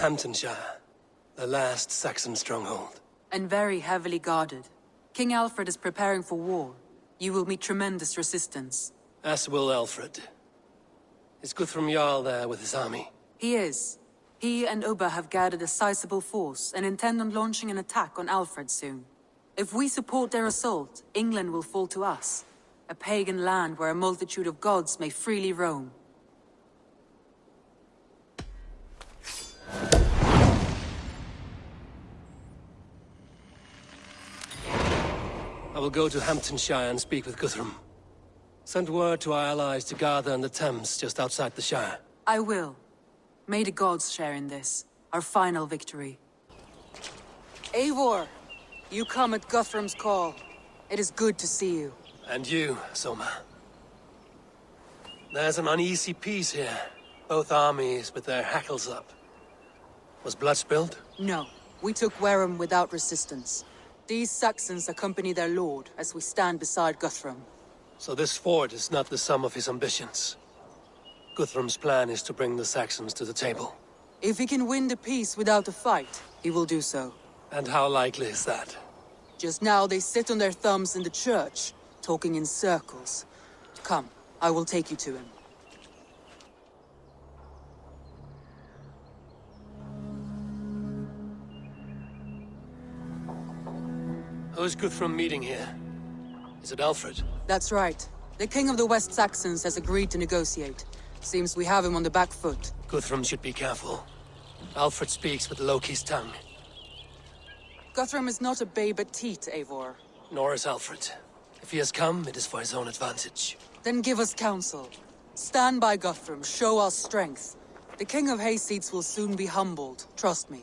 Hamptonshire, the last Saxon stronghold. And very heavily guarded. King Alfred is preparing for war. You will meet tremendous resistance. As will Alfred. Is Guthrum Jarl there with his army? He is. He and Ubba have gathered a sizable force and intend on launching an attack on Alfred soon. If we support their assault, England will fall to us. A pagan land where a multitude of gods may freely roam. I will go to Hamptonshire and speak with Guthrum. Send word to our allies to gather in the Thames just outside the Shire. I will. May the gods share in this, our final victory. Eivor, you come at Guthrum's call. It is good to see you. And you, Soma. There's an uneasy peace here. Both armies with their hackles up. Was blood spilled? No, we took Wareham without resistance. These Saxons accompany their lord as we stand beside Guthrum. So this fort is not the sum of his ambitions. Guthrum's plan is to bring the Saxons to the table. If he can win the peace without a fight, he will do so. And how likely is that? Just now they sit on their thumbs in the church, talking in circles. Come, I will take you to him. Who's Guthrum meeting here? Is it Alfred? That's right. The king of the West Saxons has agreed to negotiate. Seems we have him on the back foot. Guthrum should be careful. Alfred speaks with Loki's tongue. Guthrum is not a babe at teat, Eivor. Nor is Alfred. If he has come, it is for his own advantage. Then give us counsel. Stand by Guthrum, show our strength. The king of Hayseeds will soon be humbled, trust me.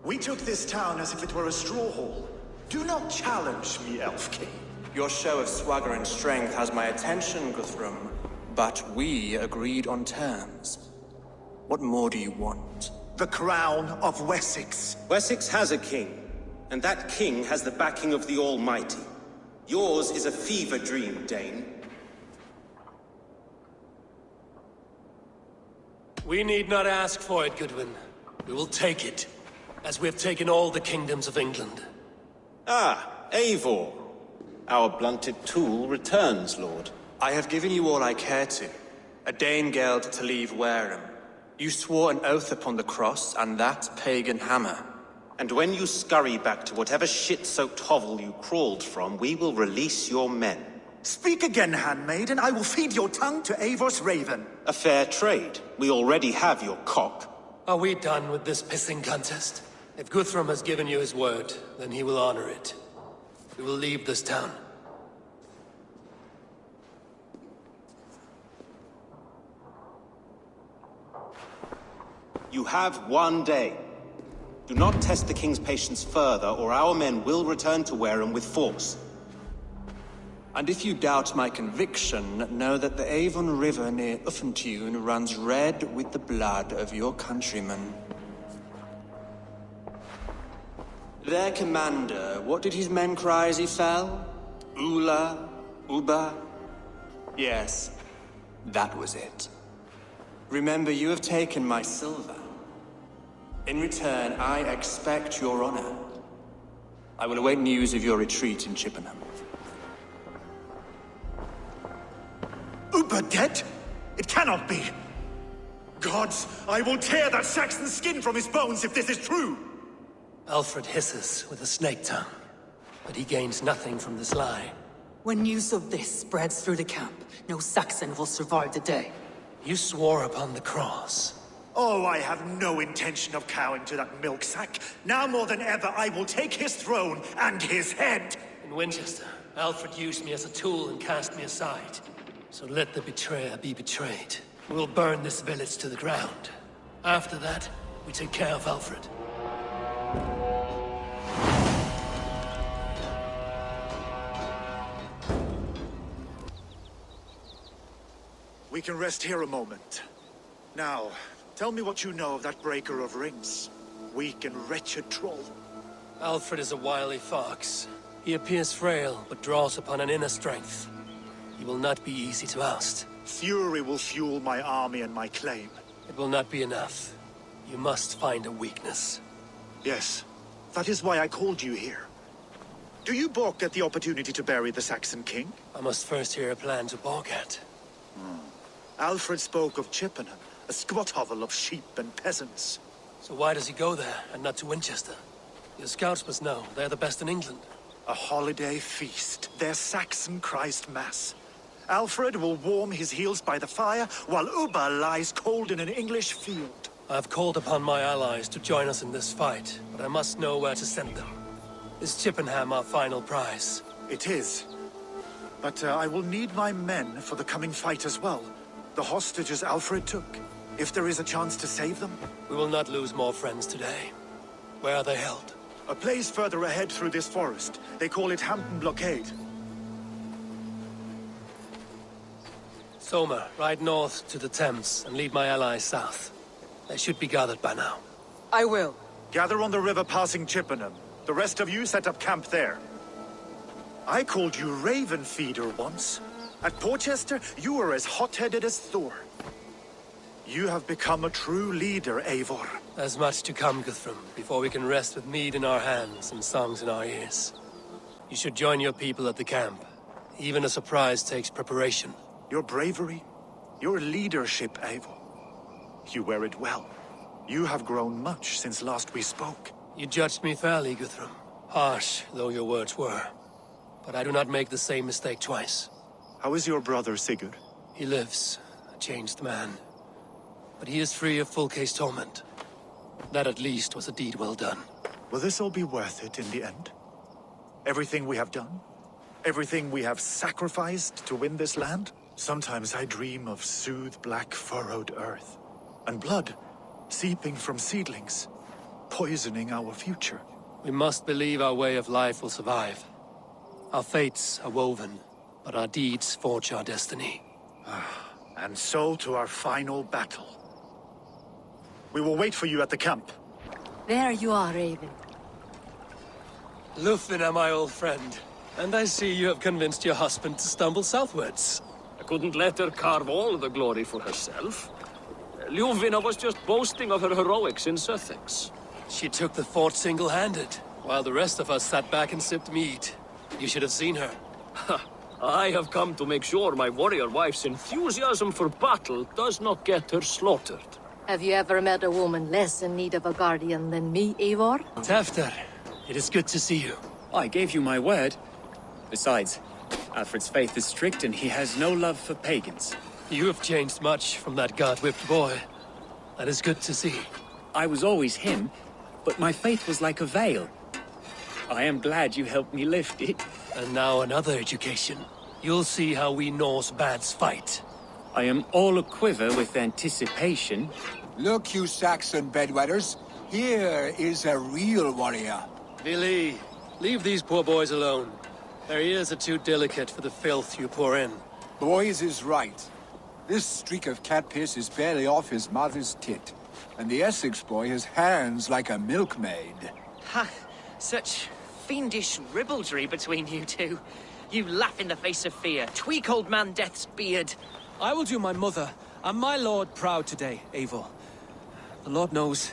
We took this town as if it were a straw hall. Do not challenge me, Elf King. Your show of swagger and strength has my attention, Guthrum. But we agreed on terms. What more do you want? The crown of Wessex. Wessex has a king, and that king has the backing of the Almighty. Yours is a fever dream, Dane. We need not ask for it, Goodwin. We will take it, as we have taken all the kingdoms of England. Ah, Eivor. Our blunted tool returns, Lord. I have given you all I care to. A Danegeld to leave Wareham. You swore an oath upon the cross, and that pagan hammer. And when you scurry back to whatever shit-soaked hovel you crawled from, we will release your men. Speak again, handmaid, and I will feed your tongue to Eivor's raven. A fair trade. We already have your cock. Are we done with this pissing contest? If Guthrum has given you his word, then he will honor it. We will leave this town. You have one day. Do not test the king's patience further, or our men will return to Wareham with force. And if you doubt my conviction, know that the Avon River near Uffentune runs red with the blood of your countrymen. Their commander, what did his men cry as he fell? Ula? Uba? Yes, that was it. Remember, you have taken my silver. In return, I expect your honor. I will await news of your retreat in Chippenham. Uber dead? It cannot be. Gods, I will tear that Saxon skin from his bones if this is true. Alfred hisses with a snake tongue, but he gains nothing from this lie. When news of this spreads through the camp, no Saxon will survive the day. You swore upon the cross. Oh, I have no intention of cowing to that milksack. Now more than ever, I will take his throne and his head. In Winchester, Alfred used me as a tool and cast me aside. So let the betrayer be betrayed. We will burn this village to the ground. After that, we take care of Alfred. We can rest here a moment. Now, tell me what you know of that breaker of rings. Weak and wretched troll. Alfred is a wily fox. He appears frail, but draws upon an inner strength. He will not be easy to oust. Fury will fuel my army and my claim. It will not be enough. You must find a weakness. Yes, that is why I called you here. Do you balk at the opportunity to bury the Saxon king? I must first hear a plan to balk at. Alfred spoke of Chippenham, a squat hovel of sheep and peasants. So why does he go there, and not to Winchester? Your scouts must know. They're the best in England. A holiday feast, their Saxon Christ Mass. Alfred will warm his heels by the fire, while Ubba lies cold in an English field. I have called upon my allies to join us in this fight, but I must know where to send them. Is Chippenham our final prize? It is. But I will need my men for the coming fight as well. The hostages Alfred took. If there is a chance to save them. We will not lose more friends today. Where are they held? A place further ahead through this forest. They call it Hampton Blockade. Somer, ride north to the Thames and lead my allies south. They should be gathered by now. I will. Gather on the river passing Chippenham. The rest of you set up camp there. I called you Raven Feeder once. At Porchester, you were as hot-headed as Thor. You have become a true leader, Eivor. There's much to come, Guthrum, before we can rest with mead in our hands and songs in our ears. You should join your people at the camp. Even a surprise takes preparation. Your bravery, your leadership, Eivor. You wear it well. You have grown much since last we spoke. You judged me fairly, Guthrum. Harsh, though your words were. But I do not make the same mistake twice. How is your brother, Sigurd? He lives, a changed man. But he is free of full case torment. That at least was a deed well done. Will this all be worth it in the end? Everything we have done? Everything we have sacrificed to win this land? Sometimes I dream of soothed black furrowed earth. And blood seeping from seedlings, poisoning our future. We must believe our way of life will survive. Our fates are woven, but our deeds forge our destiny. And so to our final battle. We will wait for you at the camp. There you are, Raven. Lufina, my old friend. And I see you have convinced your husband to stumble southwards. I couldn't let her carve all the glory for herself. Ljuvina was just boasting of her heroics in Sussex. She took the fort single-handed, while the rest of us sat back and sipped mead. You should have seen her. I have come to make sure my warrior wife's enthusiasm for battle does not get her slaughtered. Have you ever met a woman less in need of a guardian than me, Eivor? Tefter, it is good to see you. I gave you my word. Besides, Alfred's faith is strict and he has no love for pagans. You have changed much from that god-whipped boy. That is good to see. I was always him, but my faith was like a veil. I am glad you helped me lift it. And now another education. You'll see how we Norse bads fight. I am all a-quiver with anticipation. Look, you Saxon bedwetters. Here is a real warrior. Vili, leave these poor boys alone. Their ears are too delicate for the filth you pour in. Boys is right. This streak of cat piss is barely off his mother's tit. And the Essex boy has hands like a milkmaid. Ha! Such fiendish ribaldry between you two. You laugh in the face of fear. Tweak old man Death's beard. I will do my mother and my lord proud today, Eivor. The Lord knows,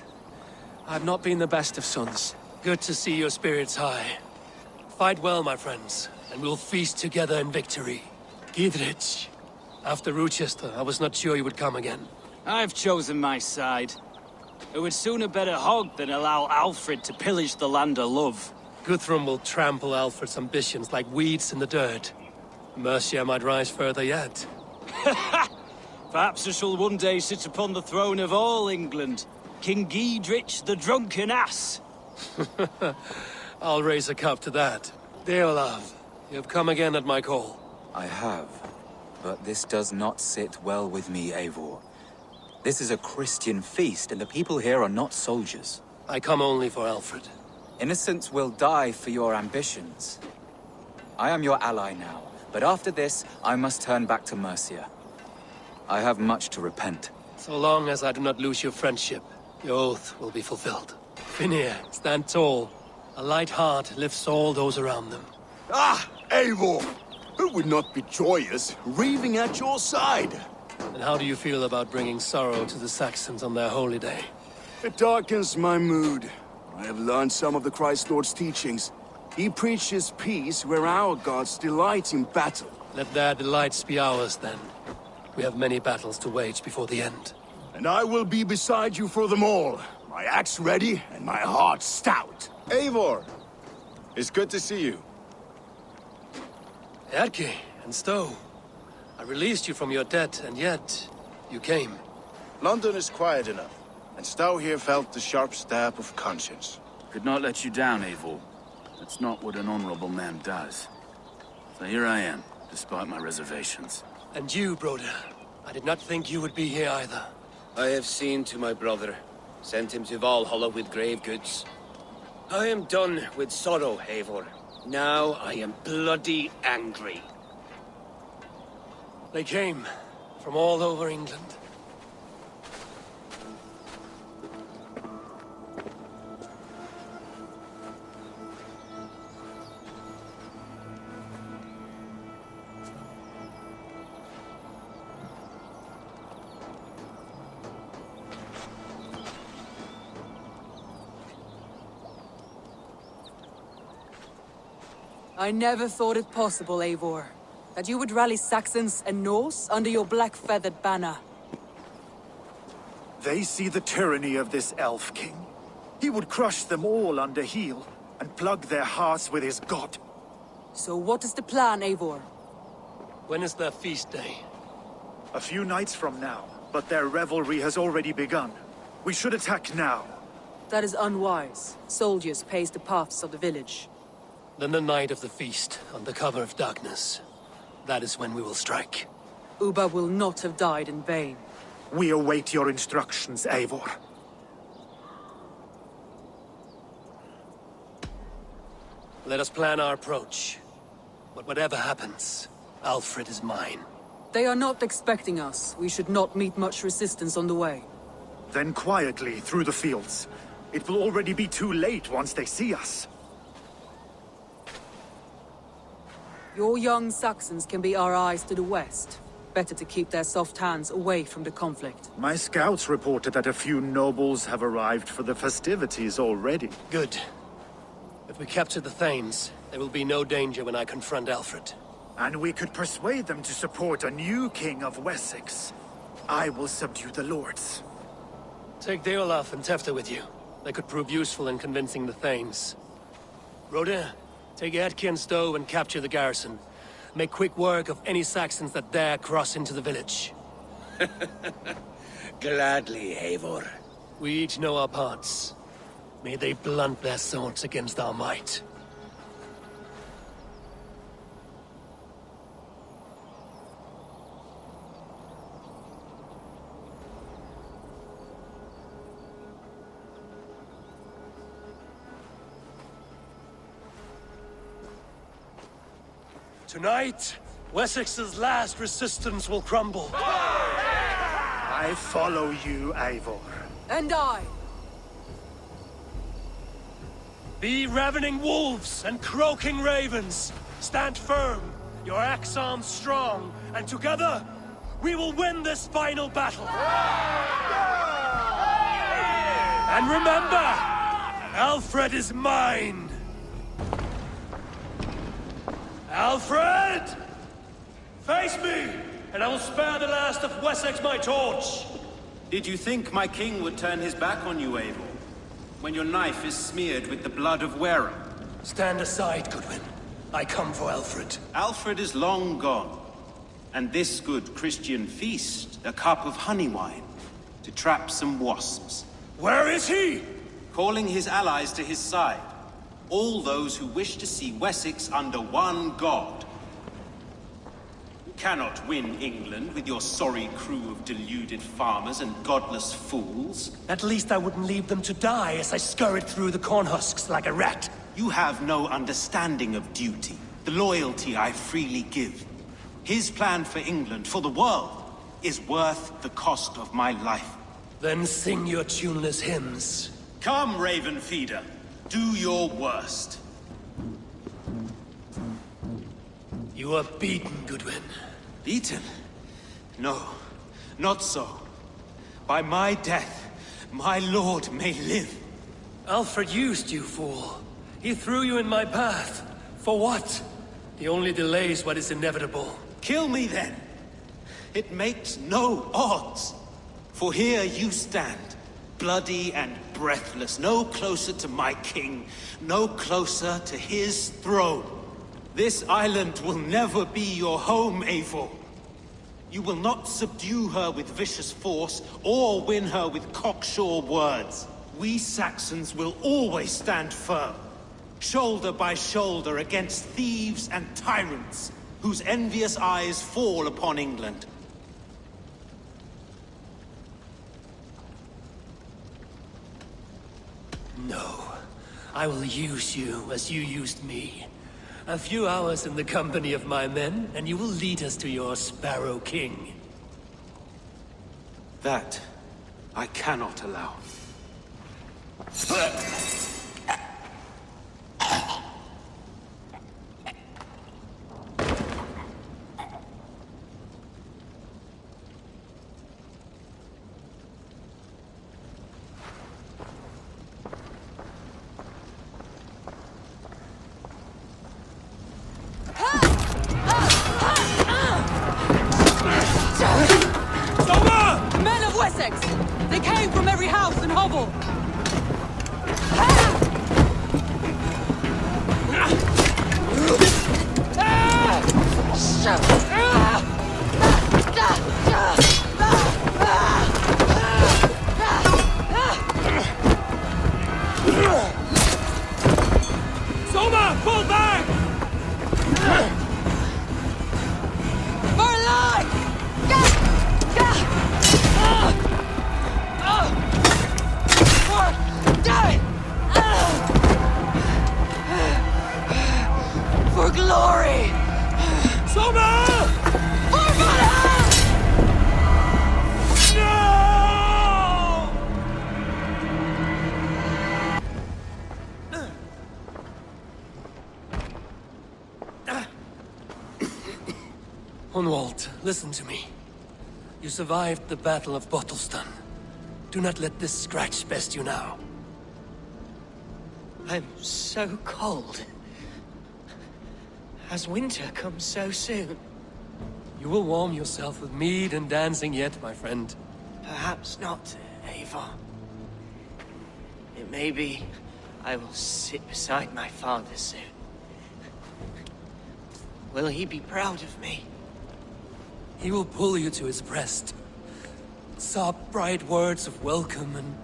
I've not been the best of sons. Good to see your spirits high. Fight well, my friends, and we'll feast together in victory. Gidrich. After Rochester, I was not sure you would come again. I've chosen my side. It would sooner bet a hog than allow Alfred to pillage the land of love. Guthrum will trample Alfred's ambitions like weeds in the dirt. Mercia might rise further yet. Perhaps I shall one day sit upon the throne of all England. King Gidrich the drunken ass. I'll raise a cup to that. Dear love, you have come again at my call. I have, but this does not sit well with me, Eivor. This is a Christian feast, and the people here are not soldiers. I come only for Alfred. Innocents will die for your ambitions. I am your ally now, but after this, I must turn back to Mercia. I have much to repent. So long as I do not lose your friendship, your oath will be fulfilled. Finir, stand tall. A light heart lifts all those around them. Ah, Eivor! Who would not be joyous, raving at your side? And how do you feel about bringing sorrow to the Saxons on their holy day? It darkens my mood. I have learned some of the Christ Lord's teachings. He preaches peace where our gods delight in battle. Let their delights be ours, then. We have many battles to wage before the end. And I will be beside you for them all. My axe ready and my heart stout. Eivor! It's good to see you. Erke and Stowe. I released you from your debt, and yet you came. London is quiet enough, and Stowe here felt the sharp stab of conscience. Could not let you down, Eivor. That's not what an honorable man does. So here I am, despite my reservations. And you, Broder. I did not think you would be here either. I have seen to my brother, sent him to Valhalla with grave goods. I am done with sorrow, Eivor. Now I am bloody angry. They came from all over England. I never thought it possible, Eivor, that you would rally Saxons and Norse under your black-feathered banner. They see the tyranny of this elf king. He would crush them all under heel and plug their hearts with his god. So what is the plan, Eivor? When is their feast day? A few nights from now, but their revelry has already begun. We should attack now. That is unwise. Soldiers pace the paths of the village. Then the night of the feast, under cover of darkness. That is when we will strike. Ubba will not have died in vain. We await your instructions, Eivor. Let us plan our approach. But whatever happens, Alfred is mine. They are not expecting us. We should not meet much resistance on the way. Then quietly through the fields. It will already be too late once they see us. Your young Saxons can be our eyes to the west. Better to keep their soft hands away from the conflict. My scouts reported that a few nobles have arrived for the festivities already. Good. If we capture the Thanes, there will be no danger when I confront Alfred. And we could persuade them to support a new king of Wessex. I will subdue the lords. Take Deolaf and Tefta with you. They could prove useful in convincing the Thanes. Rodin, take Erke and Stowe and capture the garrison. Make quick work of any Saxons that dare cross into the village. Gladly, Eivor. We each know our parts. May they blunt their swords against our might. Tonight, Wessex's last resistance will crumble. I follow you, Eivor. And I. Be ravening wolves and croaking ravens. Stand firm, your axe arms strong, and together, we will win this final battle. And remember, Alfred is mine. Alfred! Face me, and I will spare the last of Wessex my torch! Did you think my king would turn his back on you, Eivor? When your knife is smeared with the blood of Wareham? Stand aside, Goodwin. I come for Alfred. Alfred is long gone. And this good Christian feast, a cup of honey wine, to trap some wasps. Where is he? Calling his allies to his side. All those who wish to see Wessex under one god. You cannot win England with your sorry crew of deluded farmers and godless fools. At least I wouldn't leave them to die as I scurried through the corn husks like a rat. You have no understanding of duty, the loyalty I freely give. His plan for England, for the world, is worth the cost of my life. Then sing your tuneless hymns. Come, Raven Feeder. Do your worst. You You are beaten, Goodwin. Beaten? No, not so. By my death, my lord may live. Alfred used you, fool. He threw you in my path. For what? He only delays what is inevitable. Kill me then. It makes no odds. For here you stand, bloody and breathless, no closer to my king, no closer to his throne. This island will never be your home, Eivor. You will not subdue her with vicious force, or win her with cocksure words. We Saxons will always stand firm, shoulder by shoulder against thieves and tyrants, whose envious eyes fall upon England. No. I will use you as you used me. A few hours in the company of my men, and you will lead us to your Sparrow King. That I cannot allow. Men of Wessex! They came from every house and hovel! Soma, pull back! For life! For glory! Soma! For Valhalla! Hunwald, listen to me. You survived the Battle of Bottleston. Do not let this scratch best you now. I'm so cold. Has winter come so soon? You will warm yourself with mead and dancing yet, my friend. Perhaps not, Eivor. It may be I will sit beside my father soon. Will he be proud of me? He will pull you to his breast. Sob bright words of welcome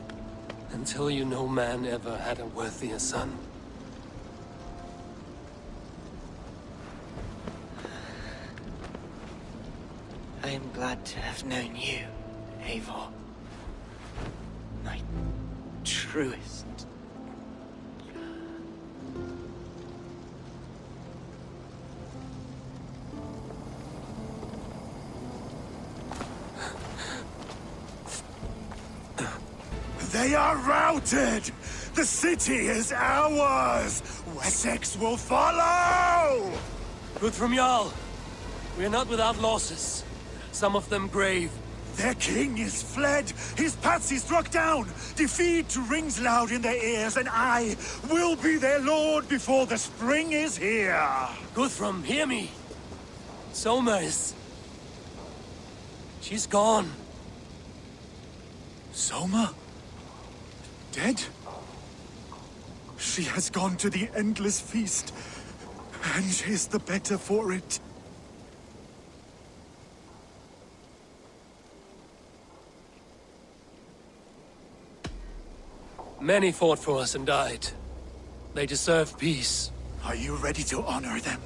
until you no man ever had a worthier son. I am glad to have known you, Eivor. My truest. They are routed! The city is ours! Wessex will follow! Good from Jarl. We are not without losses. Some of them grave. Their king is fled! His patsy struck down! Defeat rings loud in their ears, and I will be their lord before the spring is here! Guthrum, hear me! Soma is... she's gone. Soma? Dead? She has gone to the endless feast, and is the better for it. Many fought for us and died. They deserve peace. Are you ready to honor them?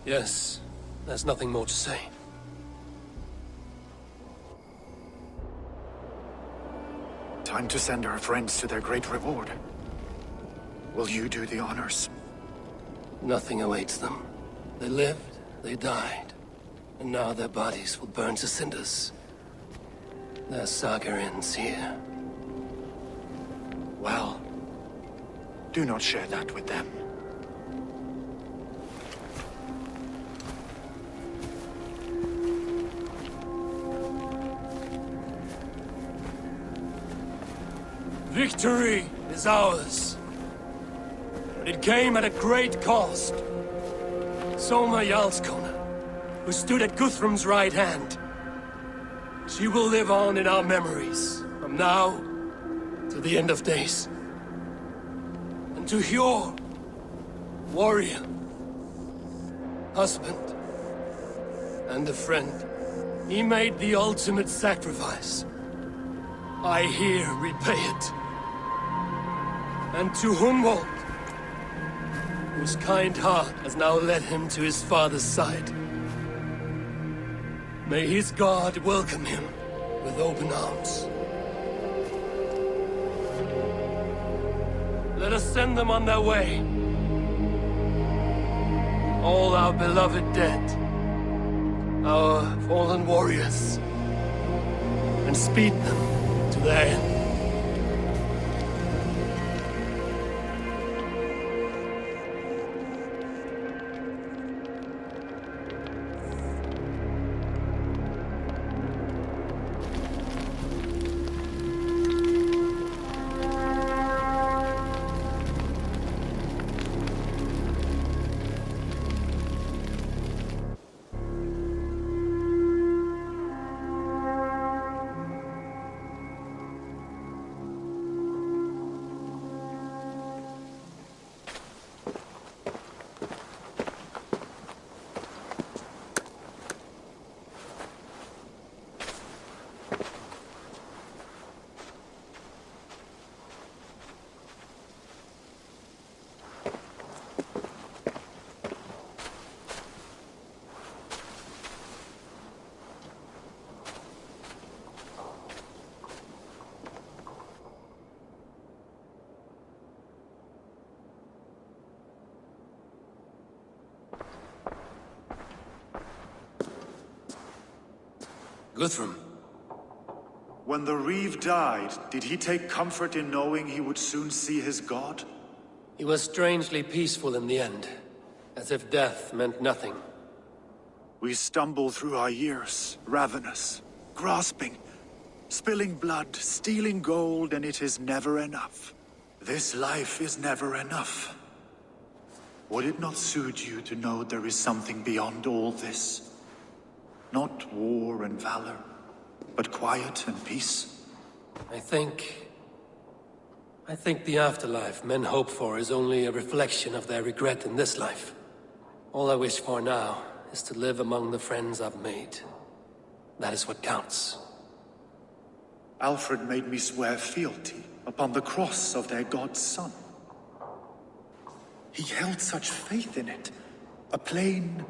Yes, there's nothing more to say. Time to send our friends to their great reward. Will you do the honors? Nothing awaits them. They lived, they died, and now their bodies will burn to cinders. Their saga ends here. Well, do not share that with them. Victory is ours. But it came at a great cost. Soma Jarlskona, who stood at Guthrum's right hand. She will live on in our memories, from now to the end of days. And to Hjor, warrior, husband, and a friend. He made the ultimate sacrifice. I here repay it. And to Hunwald, whose kind heart has now led him to his father's side. May his God welcome him with open arms. Let us send them on their way. All our beloved dead, our fallen warriors, and speed them to their end. Guthrum. When the Reeve died, did he take comfort in knowing he would soon see his god? He was strangely peaceful in the end, as if death meant nothing. We stumble through our years, ravenous, grasping, spilling blood, stealing gold, and it is never enough. This life is never enough. Would it not suit you to know there is something beyond all this? Not war and valor, but quiet and peace. I think the afterlife men hope for is only a reflection of their regret in this life. All I wish for now is to live among the friends I've made. That is what counts. Alfred made me swear fealty upon the cross of their god's son. He held such faith in it, a plain,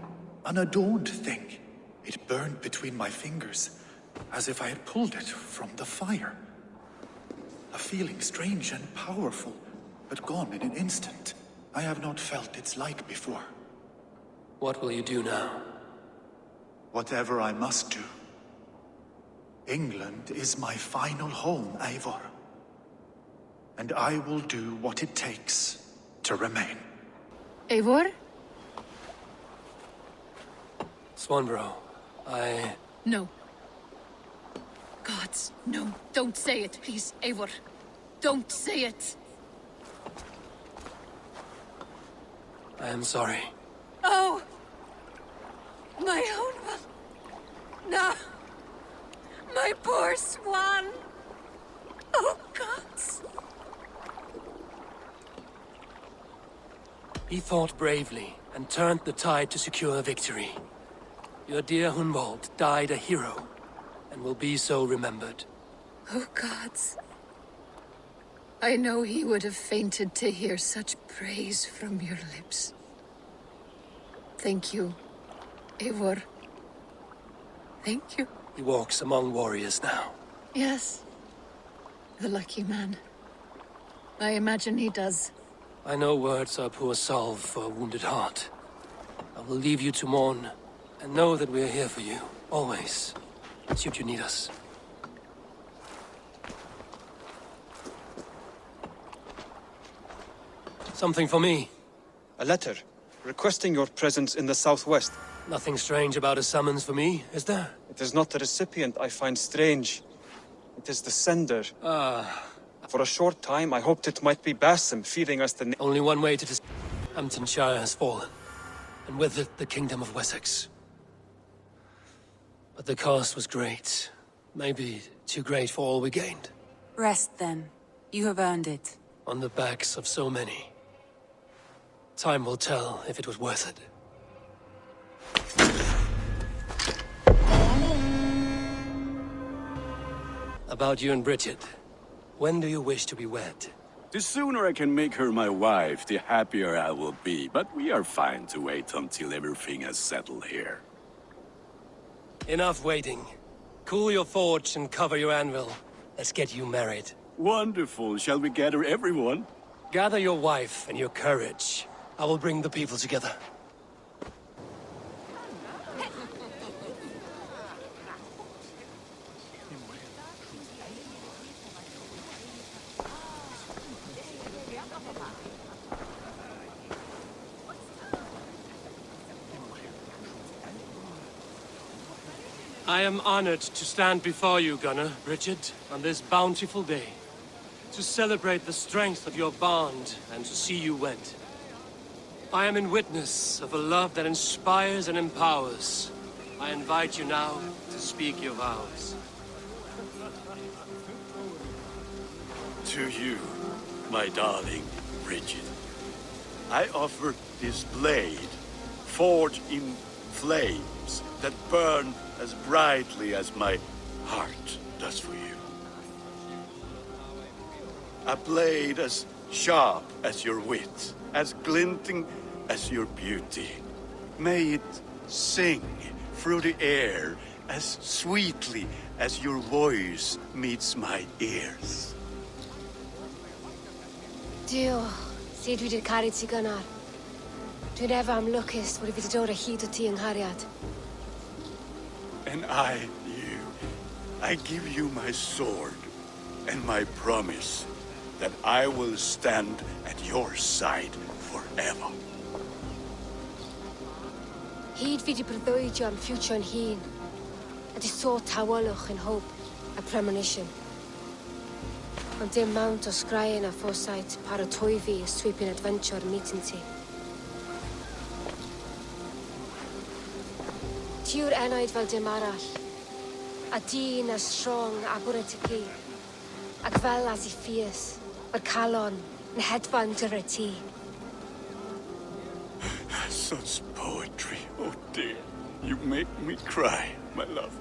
unadorned thing. It burned between my fingers, as if I had pulled it from the fire. A feeling strange and powerful, but gone in an instant. I have not felt its like before. What will you do now? Whatever I must do. England is my final home, Eivor. And I will do what it takes to remain. Eivor? Swanborough, No. Gods, no. Don't say it, please, Eivor. Don't say it. I am sorry. Oh! My own one. No. My poor swan. Oh, gods. He fought bravely and turned the tide to secure victory. Your dear Hunwald died a hero, and will be so remembered. Oh, gods. I know he would have fainted to hear such praise from your lips. Thank you, Eivor. Thank you. He walks among warriors now. Yes. The lucky man. I imagine he does. I know words are poor salve for a wounded heart. I will leave you to mourn, and know that we are here for you, always, should you need us. Something for me. A letter, requesting your presence in the southwest. Nothing strange about a summons for me, is there? It is not the recipient I find strange. It is the sender. Ah, For a short time, I hoped it might be Basim feeding us the... Only one way to Hamptonshire has fallen, and with it the Kingdom of Wessex. But the cost was great. Maybe too great for all we gained. Rest then. You have earned it. On the backs of so many. Time will tell if it was worth it. About you and Bridget. When do you wish to be wed? The sooner I can make her my wife, the happier I will be. But we are fine to wait until everything has settled here. Enough waiting. Cool your forge and cover your anvil. Let's get you married. Wonderful. Shall we gather everyone? Gather your wife and your courage. I will bring the people together. I am honored to stand before you, Gunnar, Richard, on this bountiful day, to celebrate the strength of your bond and to see you wed. I am in witness of a love that inspires and empowers. I invite you now to speak your vows. To you, my darling Bridget, I offer this blade, forged in flames that burn as brightly as my heart does for you. A blade as sharp as your wit, as glinting as your beauty. May it sing through the air as sweetly as your voice meets my ears. Dio, syd dwi di'r caru ti gynnar. Dwi'n efo am lwcus bod I fi 'di dod o hyd o ti yng nghariad. And I give you my sword and my promise that I will stand at your side forever. Hyd fi 'di breuddwydio am ffutio'n hun, a di sôn tawolwch yn hope a premonition. Ond dim mount o sgraen a foresight paratoi fi a sweeping adventure meeting ti. Ti yw'r enaid fel dim arall, a dyn as strong a bwrdd y ci, ac fel as I fierce, mae'r calon yn hedfan dyr ti. Such poetry, oh dear. You make me cry, my love.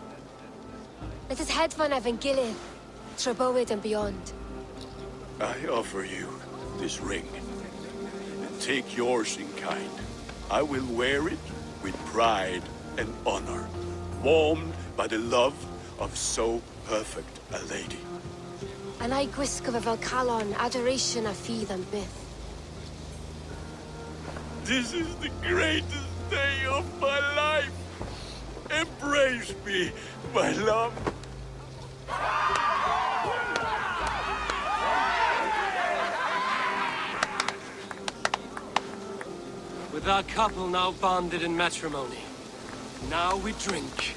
Let us hedfan efo'n gilydd, trwy bywyd and beyond. I offer you this ring, and take yours in kind. I will wear it with pride and honor, warmed by the love of so perfect a lady. And I gwisgo fe fel calon, adoration a ffydd and myth. This is the greatest day of my life. Embrace me, my love. With our couple now bonded in matrimony, now we drink.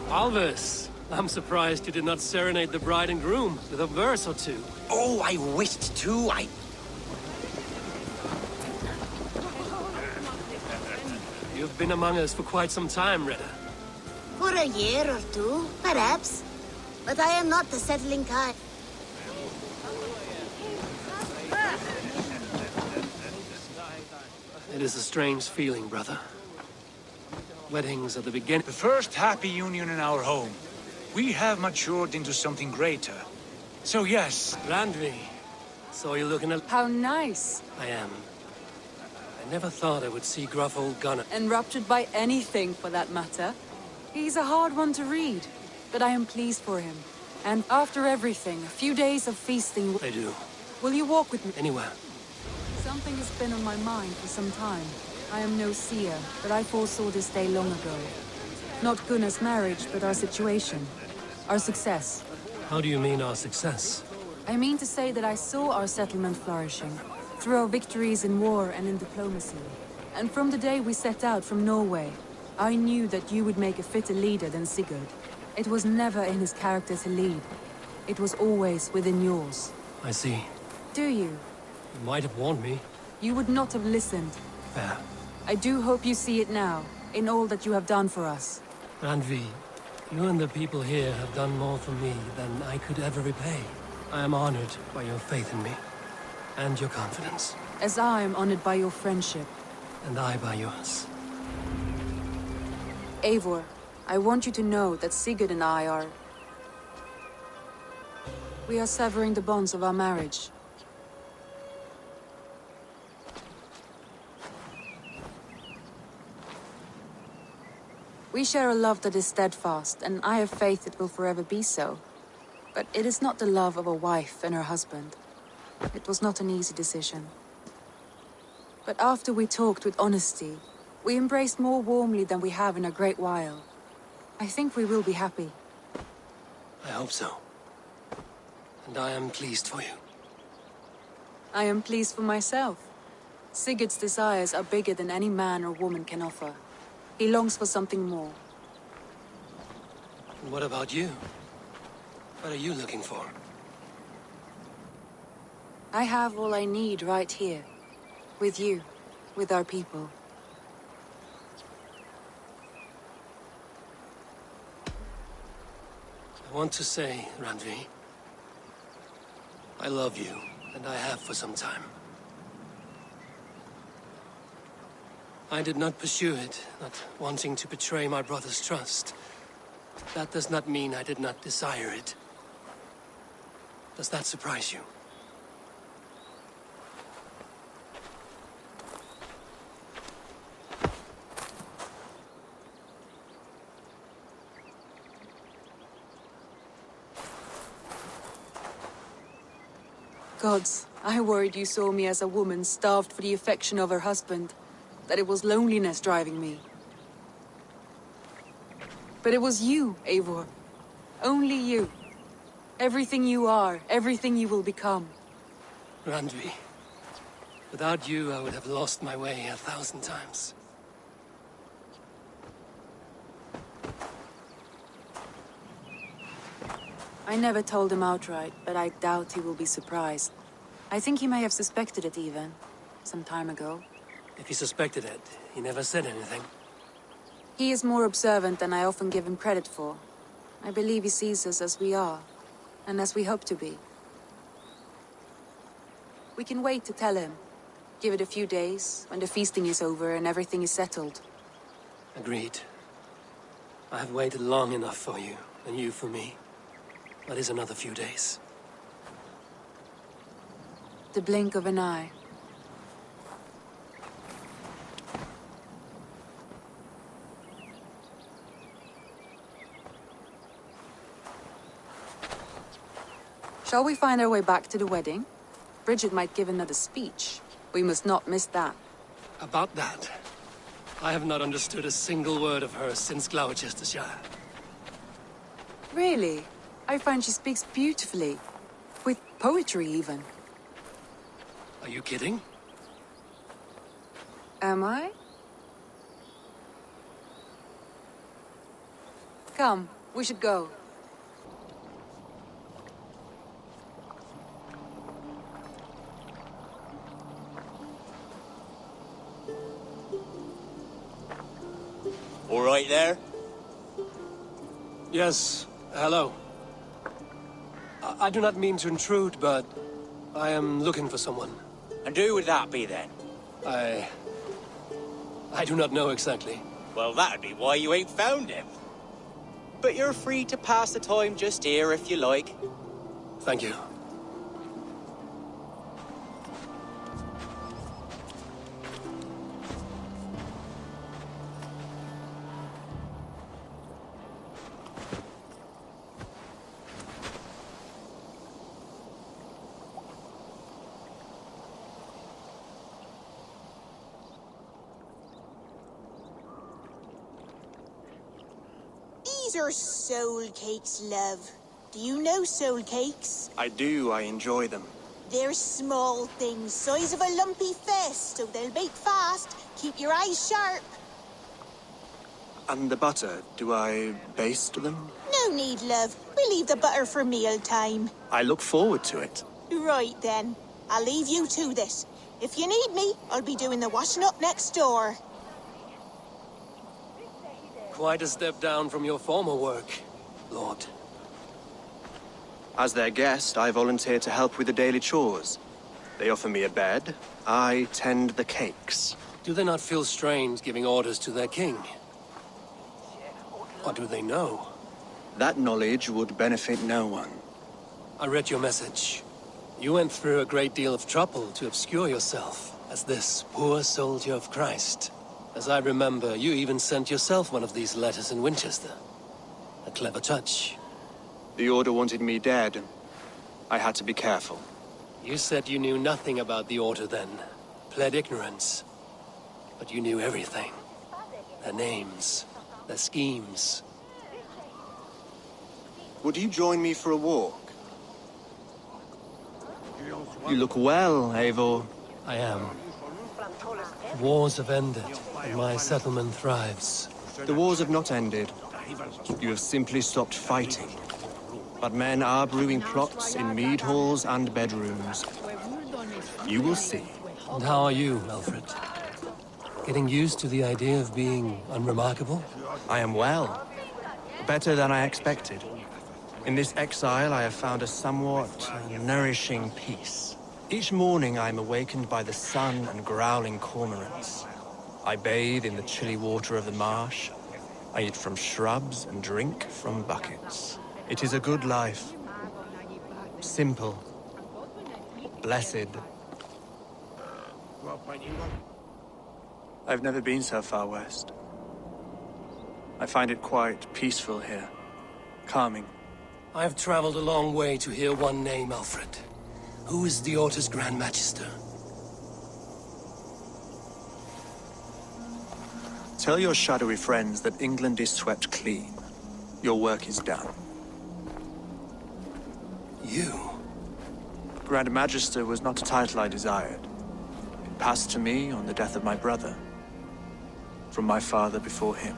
Alvis, I'm surprised you did not serenade the bride and groom with a verse or two. Oh, I wished to. You've been among us for quite some time, Retta. For a year or two, perhaps. But I am not the settling kind. It is a strange feeling, brother. Weddings at the beginning. The first happy union in our home. We have matured into something greater. So yes. Randvi, saw you looking at... How nice. I am. I never thought I would see gruff old Gunnar. Enraptured by anything, for that matter. He's a hard one to read, but I am pleased for him. And after everything, a few days of feasting... I do. Will you walk with me? Anywhere. Something has been on my mind for some time. I am no seer, but I foresaw this day long ago. Not Gunnar's marriage, but our situation. Our success. How do you mean our success? I mean to say that I saw our settlement flourishing, through our victories in war and in diplomacy. And from the day we set out from Norway, I knew that you would make a fitter leader than Sigurd. It was never in his character to lead. It was always within yours. I see. Do you? You might have warned me. You would not have listened. Fair. I do hope you see it now, in all that you have done for us. Randvi, you and the people here have done more for me than I could ever repay. I am honored by your faith in me, and your confidence. As I am honored by your friendship. And I by yours. Eivor, I want you to know that Sigurd and I are... We are severing the bonds of our marriage. We share a love that is steadfast, and I have faith it will forever be so. But it is not the love of a wife and her husband. It was not an easy decision. But after we talked with honesty, we embraced more warmly than we have in a great while. I think we will be happy. I hope so. And I am pleased for you. I am pleased for myself. Sigurd's desires are bigger than any man or woman can offer. He longs for something more. And what about you? What are you looking for? I have all I need right here. With you. With our people. I want to say, Randvi, I love you, and I have for some time. I did not pursue it, not wanting to betray my brother's trust. That does not mean I did not desire it. Does that surprise you? Gods, I worried you saw me as a woman starved for the affection of her husband. That it was loneliness driving me. But it was you, Eivor. Only you. Everything you are, everything you will become. Randvi, without you I would have lost my way 1,000 times. I never told him outright, but I doubt he will be surprised. I think he may have suspected it even, some time ago. If he suspected it, he never said anything. He is more observant than I often give him credit for. I believe he sees us as we are, and as we hope to be. We can wait to tell him. Give it a few days, when the feasting is over and everything is settled. Agreed. I have waited long enough for you, and you for me. That is another few days. The blink of an eye. Shall we find our way back to the wedding? Bridget might give another speech. We must not miss that. About that, I have not understood a single word of hers since Gloucestershire. Really? I find she speaks beautifully. With poetry, even. Are you kidding? Am I? Come, we should go. All right there? Yes, hello. I do not mean to intrude, but I am looking for someone. And who would that be then? I do not know exactly. Well, that'd be why you ain't found him. But you're free to pass the time just here if you like. Thank you. These are soul cakes, love. Do you know soul cakes? I do. I enjoy them. They're small things, size of a lumpy fist, so they'll bake fast. Keep your eyes sharp. And the butter, do I baste them? No need, love. We leave the butter for mealtime. I look forward to it. Right then. I'll leave you to this. If you need me, I'll be doing the washing up next door. Quite a step down from your former work, Lord. As their guest, I volunteer to help with the daily chores. They offer me a bed. I tend the cakes. Do they not feel strange giving orders to their king? Or do they know? That knowledge would benefit no one. I read your message. You went through a great deal of trouble to obscure yourself as this poor soldier of Christ. As I remember, you even sent yourself one of these letters in Winchester. A clever touch. The Order wanted me dead. I had to be careful. You said you knew nothing about the Order then. Pled ignorance. But you knew everything. Their names, their schemes. Would you join me for a walk? You look well, Eivor. I am. Wars have ended, and my settlement thrives. The wars have not ended. You have simply stopped fighting. But men are brewing plots in mead halls and bedrooms. You will see. And how are you, Alfred? Getting used to the idea of being unremarkable? I am well. Better than I expected. In this exile, I have found a somewhat nourishing peace. Each morning, I am awakened by the sun and growling cormorants. I bathe in the chilly water of the marsh. I eat from shrubs and drink from buckets. It is a good life. Simple. Blessed. I've never been so far west. I find it quite peaceful here. Calming. I have traveled a long way to hear one name, Alfred. Who is the Order's Grand Magister? Tell your shadowy friends that England is swept clean. Your work is done. You? Grand Magister was not a title I desired. It passed to me on the death of my brother. From my father before him.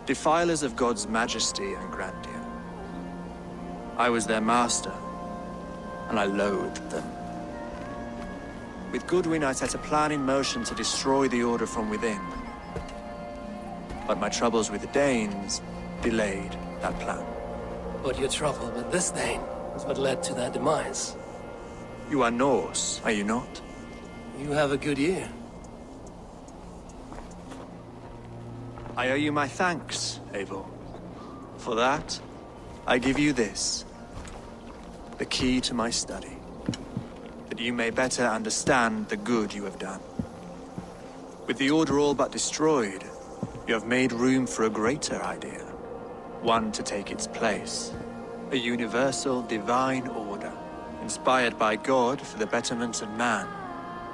Defilers of God's majesty and grandeur. I was their master, and I loathed them. With Goodwin, I set a plan in motion to destroy the Order from within. But my troubles with the Danes delayed that plan. But your trouble with this Dane is what led to their demise. You are Norse, are you not? You have a good ear. I owe you my thanks, Eivor. For that, I give you this. The key to my study. That you may better understand the good you have done. With the Order all but destroyed, you have made room for a greater idea. One to take its place. A universal divine order, inspired by God for the betterment of man.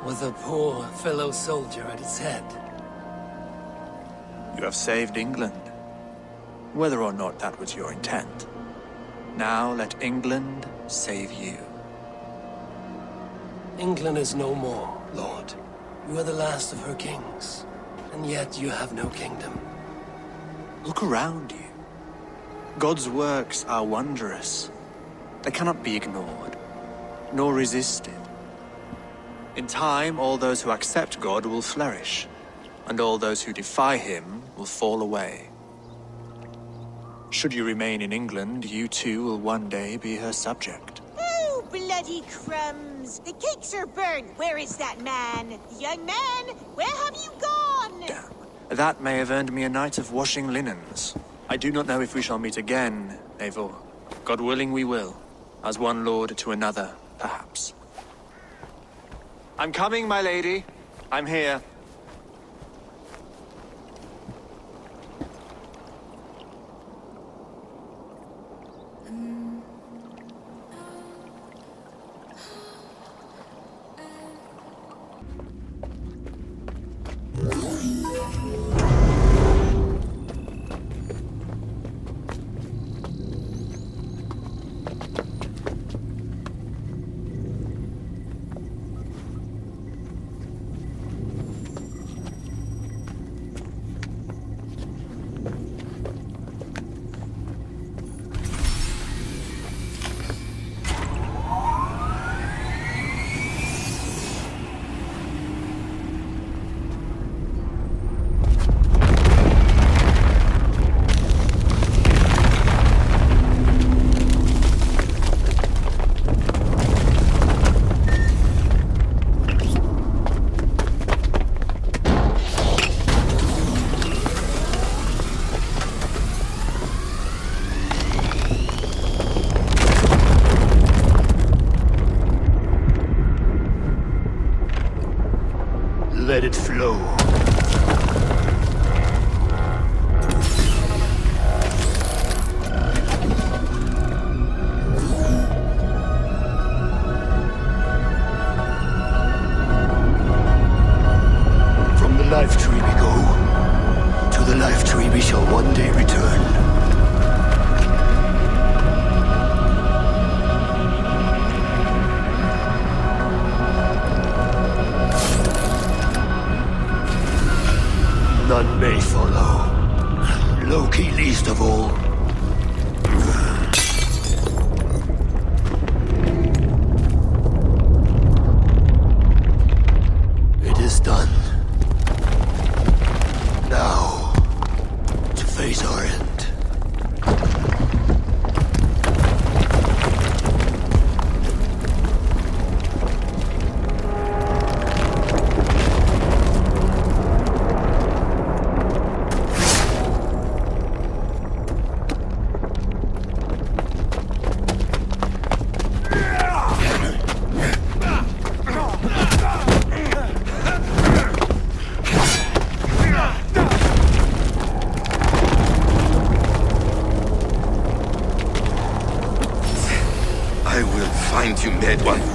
With a poor fellow soldier at its head. You have saved England, whether or not that was your intent. Now let England save you. England is no more, Lord. You are the last of her kings, and yet you have no kingdom. Look around you. God's works are wondrous. They cannot be ignored, nor resisted. In time, all those who accept God will flourish, and all those who defy him will fall away. Should you remain in England, you too will one day be her subject. Oh, bloody crumbs! The cakes are burned. Where is that man? Young man, where have you gone? Damn. That may have earned me a night of washing linens. I do not know if we shall meet again, Eivor. God willing we will. As one lord to another, perhaps. I'm coming, my lady. I'm here. let it flow. From the life tree we go. To the life tree we shall one day return. None may follow. Loki least of all. It is done. Now, to face our end. I will find you, Mad One.